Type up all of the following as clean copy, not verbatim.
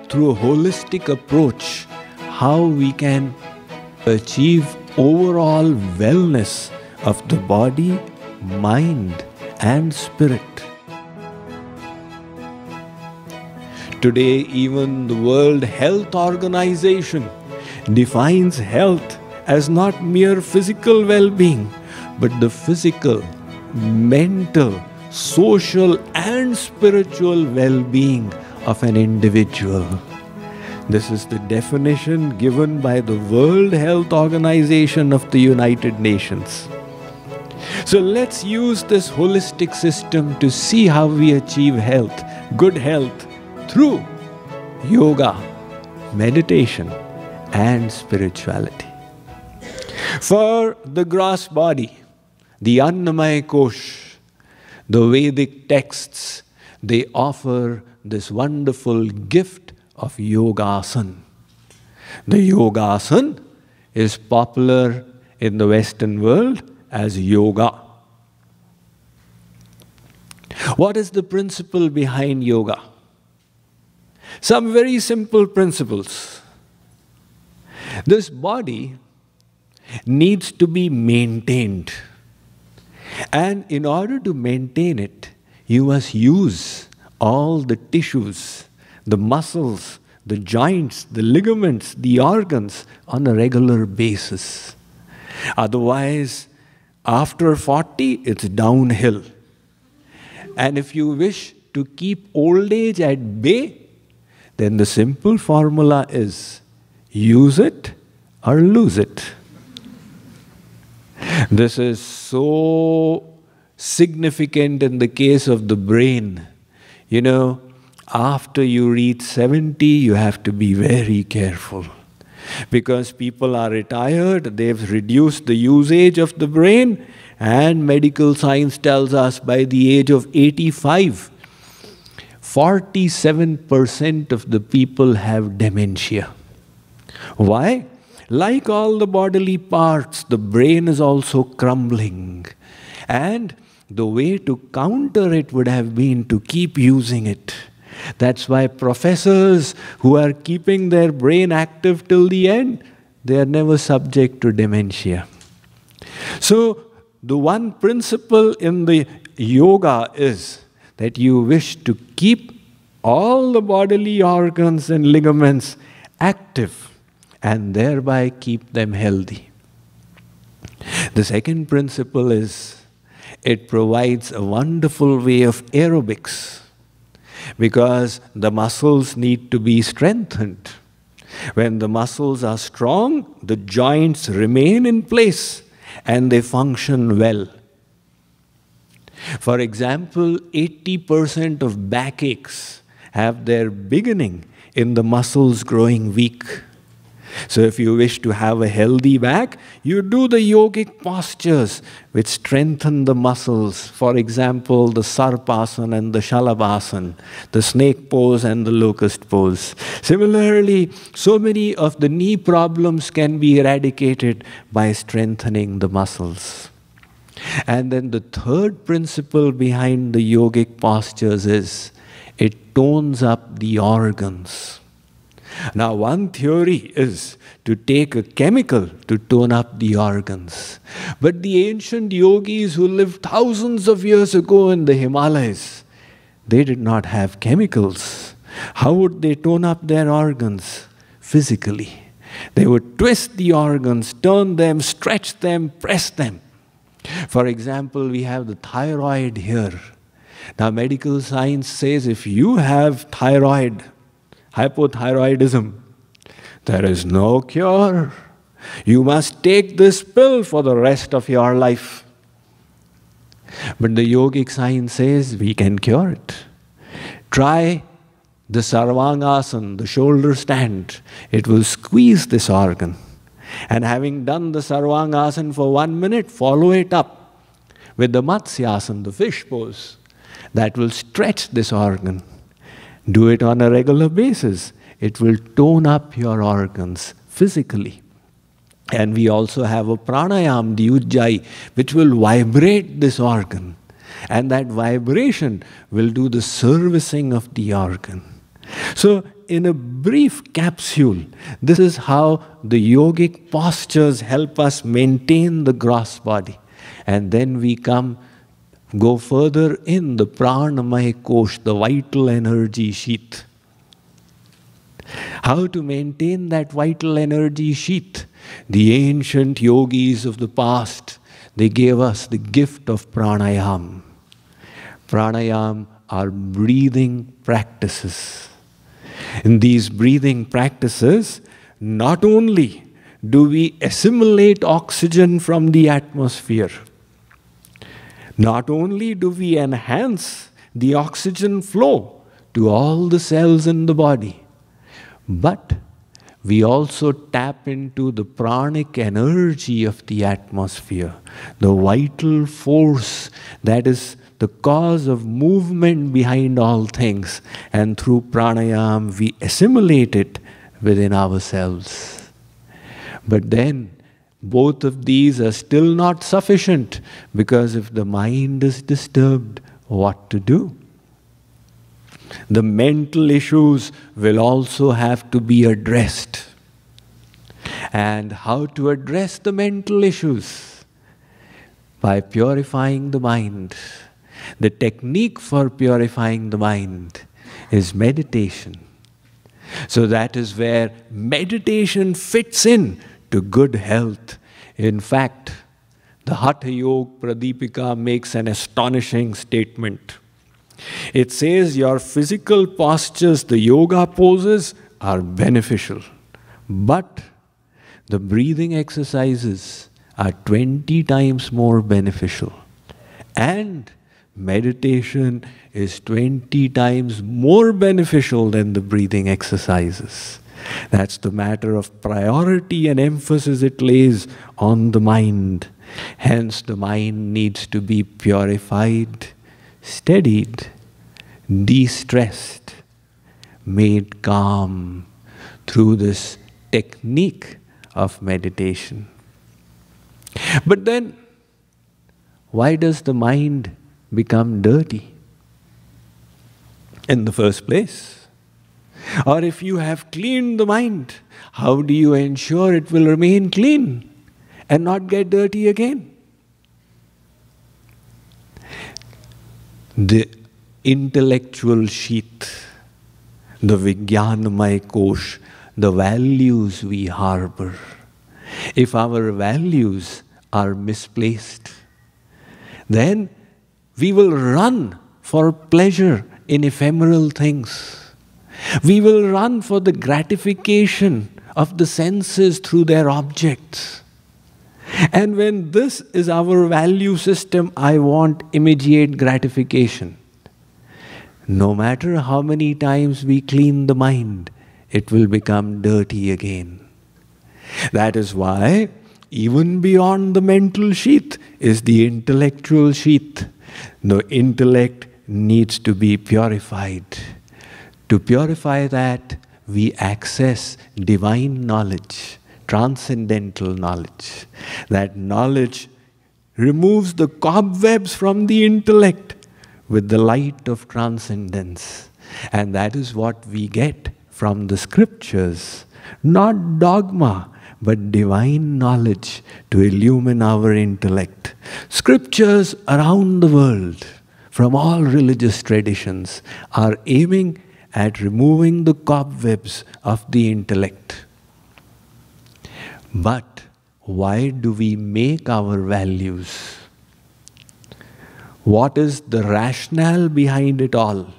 through a holistic approach how we can achieve overall wellness of the body, mind, and spirit. Today, even the World Health Organization defines health as not mere physical well-being, but the physical, mental, social, and spiritual well-being of an individual. This is the definition given by the World Health Organization of the United Nations. So let's use this holistic system to see how we achieve health, good health, through yoga, meditation, and spirituality. For the gross body, the Annamaya Kosh, the Vedic texts, they offer this wonderful gift of yogasana. The yogasana is popular in the Western world as yoga. What is the principle behind yoga? Some very simple principles. This body needs to be maintained. And in order to maintain it, you must use all the tissues, the muscles, the joints, the ligaments, the organs on a regular basis. Otherwise, after 40, it's downhill. And if you wish to keep old age at bay, then the simple formula is use it or lose it. This is so significant in the case of the brain. You know, after you reach 70, you have to be very careful. Because people are retired, they've reduced the usage of the brain, and medical science tells us by the age of 85, 47% of the people have dementia. Why? Like all the bodily parts, the brain is also crumbling. And the way to counter it would have been to keep using it. That's why professors who are keeping their brain active till the end, they are never subject to dementia. So, the one principle in the yoga is that you wish to keep all the bodily organs and ligaments active and thereby keep them healthy. The second principle is it provides a wonderful way of aerobics because the muscles need to be strengthened. When the muscles are strong, the joints remain in place and they function well. For example, 80% of backaches have their beginning in the muscles growing weak. So if you wish to have a healthy back, you do the yogic postures which strengthen the muscles. For example, the sarpasana and the shalabhasana, the snake pose and the locust pose. Similarly, so many of the knee problems can be eradicated by strengthening the muscles. And then the third principle behind the yogic postures is it tones up the organs. Now, one theory is to take a chemical to tone up the organs. But the ancient yogis who lived thousands of years ago in the Himalayas, they did not have chemicals. How would they tone up their organs? Physically. They would twist the organs, turn them, stretch them, press them. For example, we have the thyroid here. Now, medical science says if you have thyroid, hypothyroidism, there is no cure. You must take this pill for the rest of your life. But the yogic science says we can cure it. Try the sarvangasana, the shoulder stand. It will squeeze this organ. And having done the sarvangasana for 1 minute, follow it up with the matsyasana, the fish pose. That will stretch this organ. Do it on a regular basis. It will tone up your organs physically. And we also have a pranayam, the ujjayi, which will vibrate this organ. And that vibration will do the servicing of the organ. So in a brief capsule, this is how the yogic postures help us maintain the gross body. And then we go further in the pranamaya kosh, the vital energy sheath. How to maintain that vital energy sheath? The ancient yogis of the past, they gave us the gift of pranayam. Pranayam are breathing practices. In these breathing practices, not only do we assimilate oxygen from the atmosphere, not only do we enhance the oxygen flow to all the cells in the body, but we also tap into the pranic energy of the atmosphere, the vital force that is the cause of movement behind all things. And through pranayam, we assimilate it within ourselves. But then, both of these are still not sufficient, because if the mind is disturbed, what to do? The mental issues will also have to be addressed. And how to address the mental issues? By purifying the mind. The technique for purifying the mind is meditation. So that is where meditation fits in to good health. In fact, the Hatha Yoga Pradipika makes an astonishing statement. It says your physical postures, the yoga poses, are beneficial. But the breathing exercises are 20 times more beneficial. And meditation is 20 times more beneficial than the breathing exercises. That's the matter of priority and emphasis it lays on the mind. Hence, the mind needs to be purified, steadied, de-stressed, made calm through this technique of meditation. But then, why does the mind become dirty in the first place? Or if you have cleaned the mind, how do you ensure it will remain clean and not get dirty again? The intellectual sheath, the Vijnanamaya kosh, the values we harbor. If our values are misplaced, then we will run for pleasure in ephemeral things. We will run for the gratification of the senses through their objects. And when this is our value system, I want immediate gratification. No matter how many times we clean the mind, it will become dirty again. That is why, even beyond the mental sheath is the intellectual sheath. The intellect needs to be purified. To purify that, we access divine knowledge, transcendental knowledge. That knowledge removes the cobwebs from the intellect with the light of transcendence. And that is what we get from the scriptures. Not dogma, but divine knowledge to illumine our intellect. Scriptures around the world, from all religious traditions, are aiming at removing the cobwebs of the intellect. But why do we make our values? What is the rationale behind it all?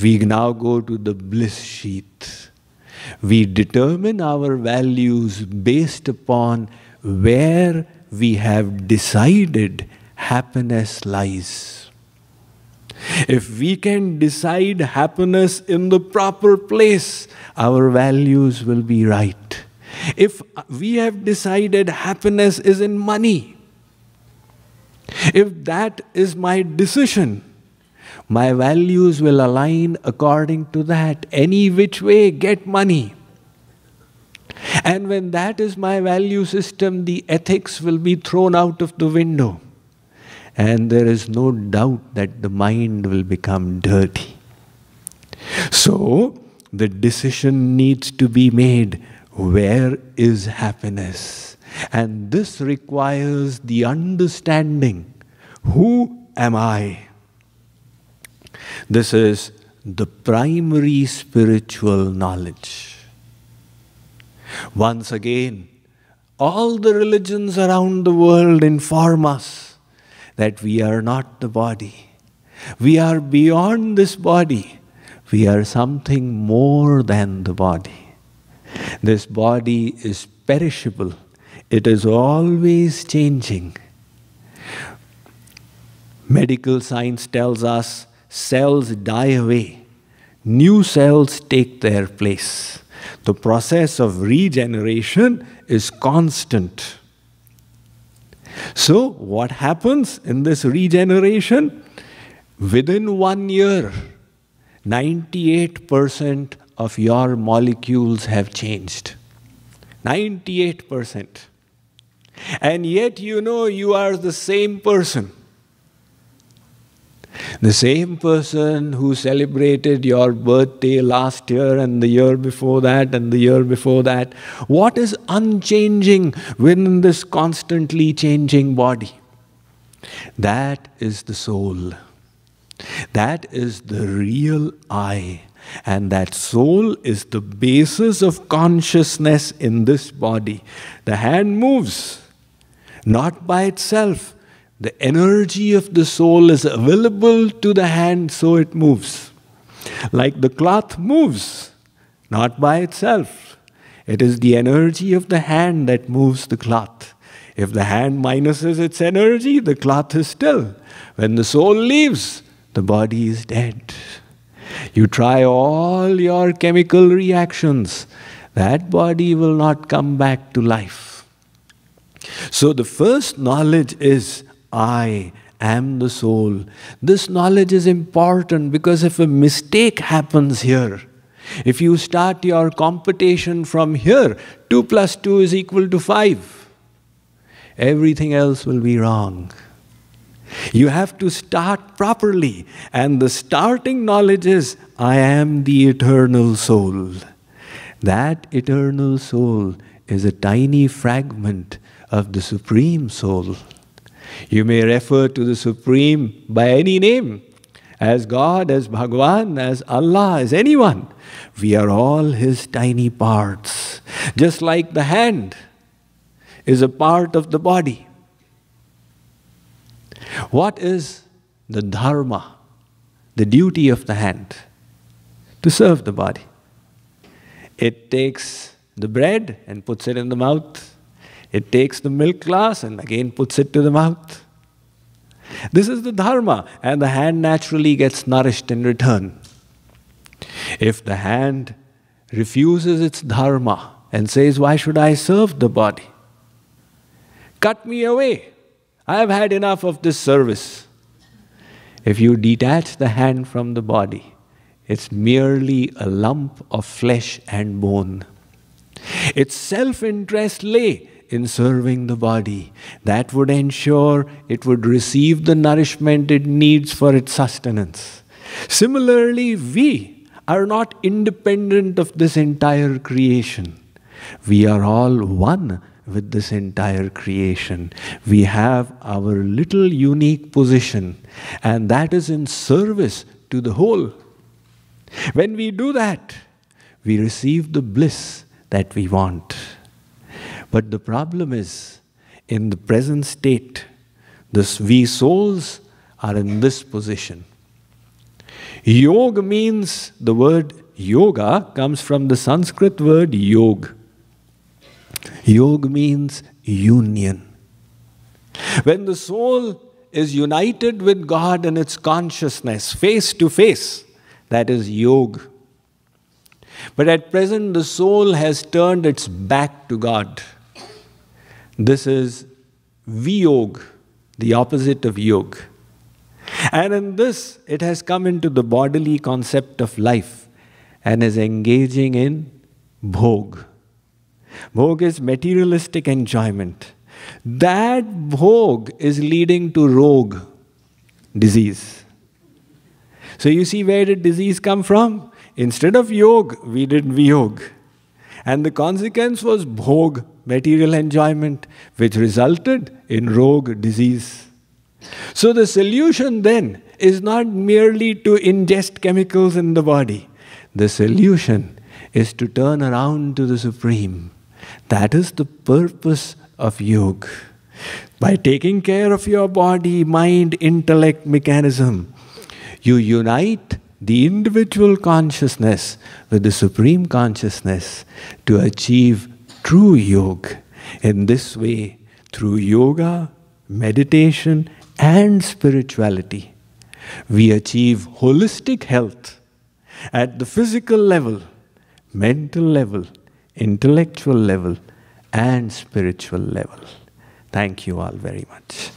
We now go to the bliss sheath. We determine our values based upon where we have decided happiness lies. If we can decide happiness in the proper place, our values will be right. If we have decided happiness is in money, if that is my decision, my values will align according to that. Any which way, get money. And when that is my value system, the ethics will be thrown out of the window. And there is no doubt that the mind will become dirty. So, the decision needs to be made. Where is happiness? And this requires the understanding. Who am I? This is the primary spiritual knowledge. Once again, all the religions around the world inform us that we are not the body. We are beyond this body. We are something more than the body. This body is perishable. It is always changing. Medical science tells us cells die away. New cells take their place. The process of regeneration is constant. So, what happens in this regeneration? Within 1 year, 98% of your molecules have changed. 98%. And yet you know you are the same person. The same person who celebrated your birthday last year and the year before that and the year before that. What is unchanging within this constantly changing body? That is the soul. That is the real I. And that soul is the basis of consciousness in this body. The hand moves, not by itself. The energy of the soul is available to the hand, so it moves. Like the cloth moves, not by itself. It is the energy of the hand that moves the cloth. If the hand minuses its energy, the cloth is still. When the soul leaves, the body is dead. You try all your chemical reactions, that body will not come back to life. So the first knowledge is, I am the soul. This knowledge is important because if a mistake happens here, if you start your computation from here, 2 plus 2 is equal to 5. Everything else will be wrong. You have to start properly. And the starting knowledge is, I am the eternal soul. That eternal soul is a tiny fragment of the Supreme Soul. You may refer to the Supreme by any name, as God, as Bhagwan, as Allah, as anyone. We are all His tiny parts. Just like the hand is a part of the body. What is the dharma, the duty of the hand? To serve the body. It takes the bread and puts it in the mouth. It takes the milk glass and again puts it to the mouth. This is the dharma, and the hand naturally gets nourished in return. If the hand refuses its dharma and says, why should I serve the body? Cut me away. I have had enough of this service. If you detach the hand from the body, it's merely a lump of flesh and bone. Its self-interest lay in serving the body. That would ensure it would receive the nourishment it needs for its sustenance. Similarly, we are not independent of this entire creation. We are all one with this entire creation. We have our little unique position, and that is in service to the whole. When we do that, we receive the bliss that we want. But the problem is, in the present state, we souls are in this position. Yoga means, the word yoga comes from the Sanskrit word yog. Yog means union. When the soul is united with God in its consciousness, face to face, that is yoga. But at present, the soul has turned its back to God. This is viyog, the opposite of yoga. And in this, it has come into the bodily concept of life and is engaging in bhog. Bhog is materialistic enjoyment. That bhog is leading to rog, disease. So you see where did disease come from? instead of yog, we did viyog. And the consequence was bhog, material enjoyment, which resulted in rog, disease. So the solution then is not merely to ingest chemicals in the body. The solution is to turn around to the Supreme. That is the purpose of yoga. By taking care of your body, mind, intellect mechanism, you unite the individual consciousness with the Supreme Consciousness to achieve true yoga. In this way, through yoga, meditation, and spirituality, we achieve holistic health at the physical level, mental level, intellectual level, and spiritual level. Thank you all very much.